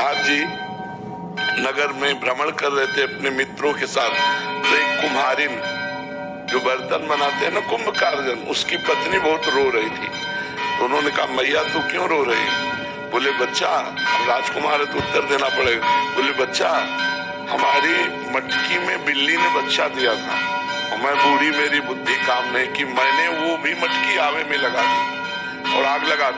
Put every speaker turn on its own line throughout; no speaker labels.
प्रहलाद जी नगर में भ्रमण कर रहे थे अपने मित्रों के साथ, तो एक कुम्हारिन जो बर्तन बनाते हैं ना कुंभकारजन, उसकी पत्नी बहुत रो रही थी। तो उन्होंने कहा मैया तू क्यों रो रही? बोले बच्चा, अब राजकुमार है तो उत्तर देना पड़ेगा। बोले बच्चा, हमारी मटकी में बिल्ली ने बच्चा दिया था और मैं बूढ़ी, मेरी बुद्धि काम नहीं की, मैंने वो भी मटकी आवे में लगा दी और आग लगा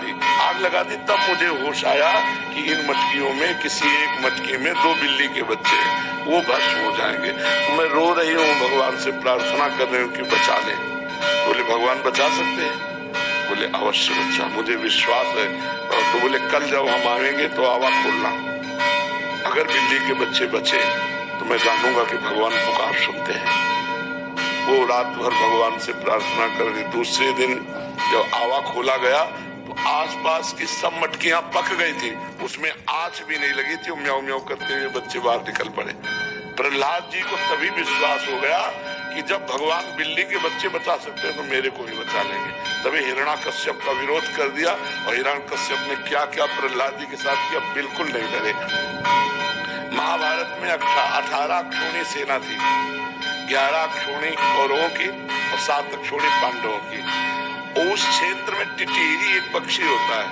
दी। तब मुझे होश आया कि इन मटकियों में किसी एक मटकी में 2 बिल्ली के बच्चे हैं, वो भस्म हो जाएंगे। तो मैं रो रही हूँ, भगवान से प्रार्थना कर रही हूँ कि बचा ले। बोले भगवान बचा सकते हैं? बोले अवश्य बच्चा, मुझे विश्वास है। तो बोले कल जब हम आएंगे तो आवा खोलना, अगर बिल्ली के बच्चे बचे तो मैं जानूंगा कि भगवान पुकार सुनते हैं। वो रात भर भगवान से प्रार्थना कर रही। दूसरे दिन जब आवा खोला गया तो आसपास की सब मटकियां पक गई थी, उसमें आंच भी नहीं लगी थी। म्याऊ म्याऊ करते हुए बच्चे बाहर निकल पड़े। प्रहलाद जी को तभी विश्वास हो गया कि जब भगवान बिल्ली के बच्चे बचा सकते हैं तो मेरे को भी बचा लेंगे। तभी हिरण्याकश्यप का विरोध कर दिया और हिरण्याकश्यप ने क्या क्या प्रहलाद जी के साथ किया, बिल्कुल नहीं डरे। महाभारत में 18 अक्षौणी सेना थी, 11 अक्षौणी कौरवों की और 7 अक्षौणी पांडवों की। उस क्षेत्र में टिटिरी एक पक्षी होता है,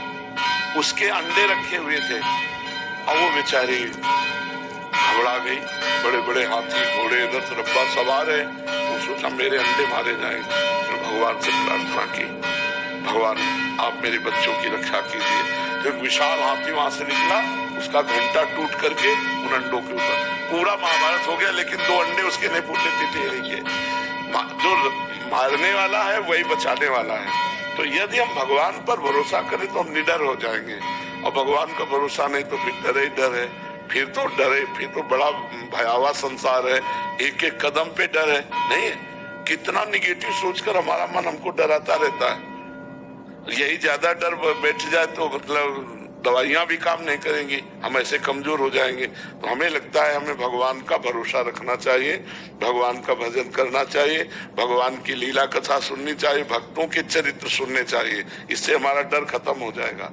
उसके अंडे रखे हुए थे और वो बेचारी घबरा गई। बड़े बड़े हाथी घोड़े रथ रब्बा सवार है, वो सोचा मेरे अंडे मारे जाएंगे। तो भगवान से प्रार्थना की, भगवान आप मेरे बच्चों की रक्षा कीजिए। तो एक विशाल हाथी वहां से निकला, उसका घंटा टूट करके उन अंडों के ऊपर। पूरा महाभारत हो गया लेकिन 2 अंडे उसके नहीं फूटे टिटेरी के। जो मारने वाला है वही बचाने वाला है। तो यदि हम भगवान पर भरोसा करें तो हम निडर हो जाएंगे, और भगवान का भरोसा नहीं तो फिर डर ही डर है। फिर तो बड़ा भयावह संसार है, एक एक कदम पे डर है। नहीं, कितना निगेटिव सोचकर हमारा मन हमको डराता रहता है। यही ज्यादा डर बैठ जाए तो मतलब दवाइयां भी काम नहीं करेंगी, हम ऐसे कमजोर हो जाएंगे। तो हमें लगता है हमें भगवान का भरोसा रखना चाहिए, भगवान का भजन करना चाहिए, भगवान की लीला कथा सुननी चाहिए, भक्तों के चरित्र सुनने चाहिए। इससे हमारा डर खत्म हो जाएगा।